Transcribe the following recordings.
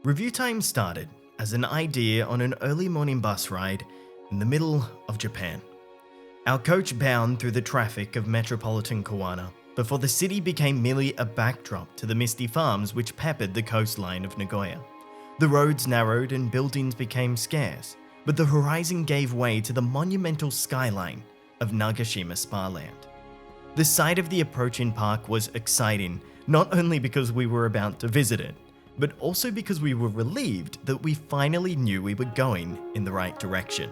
ReviewTyme started as an idea on an early morning bus ride in the middle of Japan. Our coach bound through the traffic of metropolitan Kawana before the city became merely a backdrop to the misty farms which peppered the coastline of Nagoya. The roads narrowed and buildings became scarce, but the horizon gave way to the monumental skyline of Nagashima Spa Land. The sight of the approaching park was exciting, not only because we were about to visit it, but also because we were relieved that we finally knew we were going in the right direction.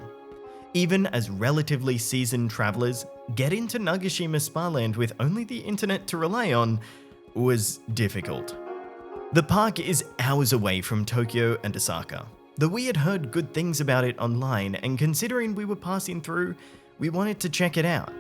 Even as relatively seasoned travelers, getting to Nagashima Spa Land with only the internet to rely on was difficult. The park is hours away from Tokyo and Osaka, though we had heard good things about it online, and considering we were passing through, we wanted to check it out.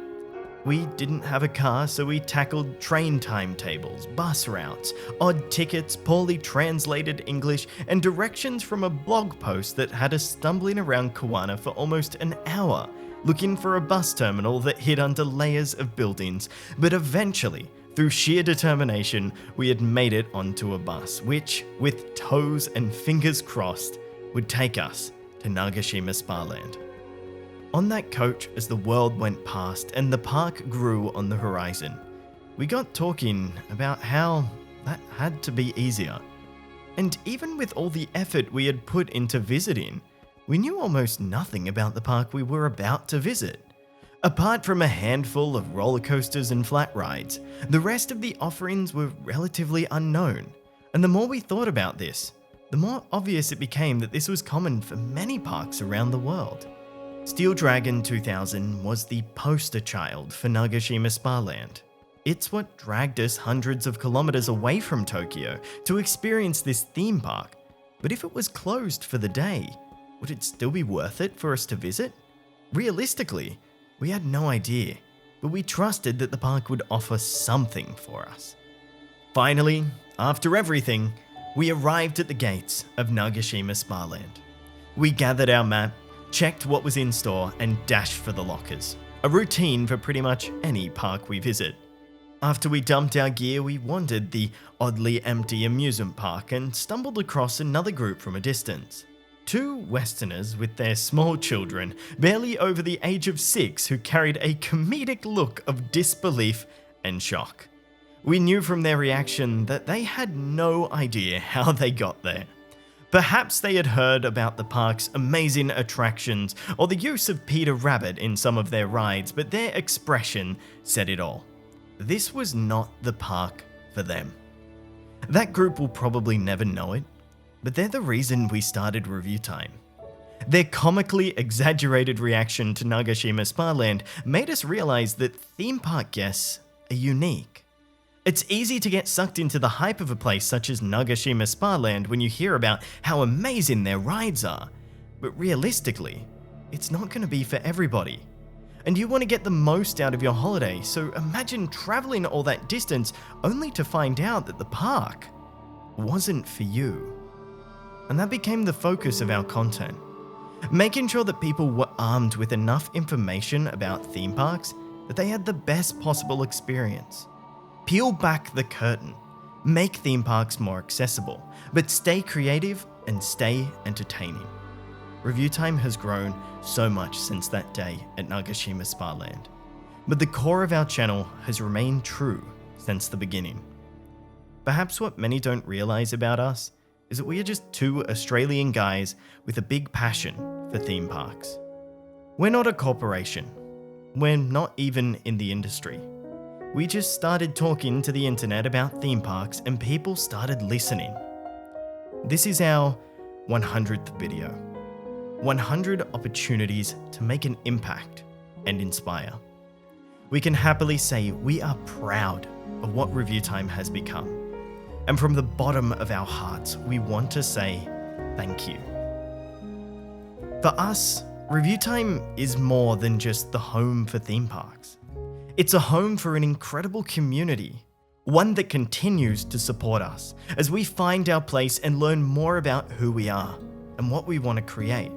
We didn't have a car, so we tackled train timetables, bus routes, odd tickets, poorly translated English, and directions from a blog post that had us stumbling around Kawana for almost an hour, looking for a bus terminal that hid under layers of buildings. But eventually, through sheer determination, we had made it onto a bus, which, with toes and fingers crossed, would take us to Nagashima Spa Land. On that coach, as the world went past and the park grew on the horizon, we got talking about how that had to be easier. And even with all the effort we had put into visiting, we knew almost nothing about the park we were about to visit. Apart from a handful of roller coasters and flat rides, the rest of the offerings were relatively unknown. And the more we thought about this, the more obvious it became that this was common for many parks around the world. Steel Dragon 2000 was the poster child for Nagashima Spa Land. It's what dragged us hundreds of kilometers away from Tokyo to experience this theme park. But if it was closed for the day, would it still be worth it for us to visit? Realistically, we had no idea, but we trusted that the park would offer something for us. Finally, after everything, we arrived at the gates of Nagashima Spa Land. We gathered our map, checked what was in store, and dashed for the lockers, a routine for pretty much any park we visit. After we dumped our gear, we wandered the oddly empty amusement park and stumbled across another group from a distance. Two Westerners with their small children, barely over the age of 6, who carried a comedic look of disbelief and shock. We knew from their reaction that they had no idea how they got there. Perhaps they had heard about the park's amazing attractions or the use of Peter Rabbit in some of their rides, but their expression said it all. This was not the park for them. That group will probably never know it, but they're the reason we started ReviewTyme. Their comically exaggerated reaction to Nagashima Spa Land made us realize that theme park guests are unique. It's easy to get sucked into the hype of a place such as Nagashima Spa Land when you hear about how amazing their rides are, but realistically, it's not going to be for everybody. And you want to get the most out of your holiday, so imagine traveling all that distance only to find out that the park wasn't for you. And that became the focus of our content, making sure that people were armed with enough information about theme parks that they had the best possible experience. Peel back the curtain, make theme parks more accessible, but stay creative and stay entertaining. ReviewTyme has grown so much since that day at Nagashima Spa Land, but the core of our channel has remained true since the beginning. Perhaps what many don't realize about us is that we are just two Australian guys with a big passion for theme parks. We're not a corporation. We're not even in the industry. We just started talking to the internet about theme parks and people started listening. This is our 100th video. 100 opportunities to make an impact and inspire. We can happily say we are proud of what ReviewTyme has become. And from the bottom of our hearts, we want to say thank you. For us, ReviewTyme is more than just the home for theme parks. It's a home for an incredible community, one that continues to support us as we find our place and learn more about who we are and what we want to create.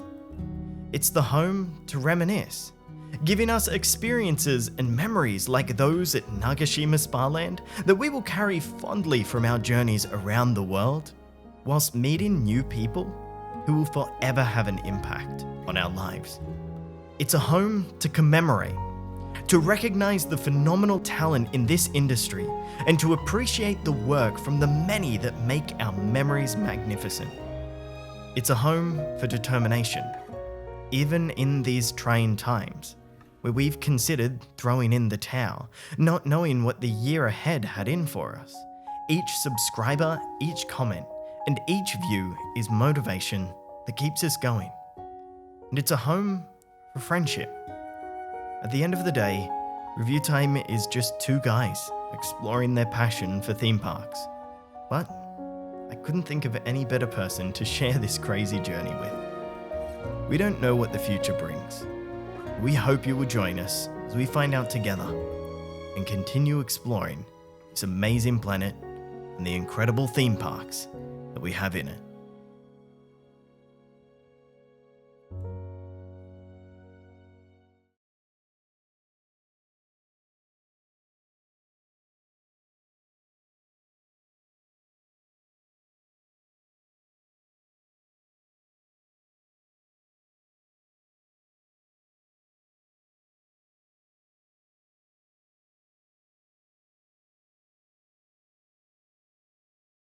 It's the home to reminisce, giving us experiences and memories like those at Nagashima Spa Land that we will carry fondly from our journeys around the world. whilst meeting new people who will forever have an impact on our lives. It's a home to commemorate, to recognize the phenomenal talent in this industry, and to appreciate the work from the many that make our memories magnificent. It's a home for determination, even in these trying times, where we've considered throwing in the towel, not knowing what the year ahead had in for us. Each subscriber, each comment, and each view is motivation that keeps us going. And it's a home for friendship. At the end of the day, ReviewTyme is just two guys exploring their passion for theme parks. But I couldn't think of any better person to share this crazy journey with. We don't know what the future brings. We hope you will join us as we find out together and continue exploring this amazing planet and the incredible theme parks that we have in it.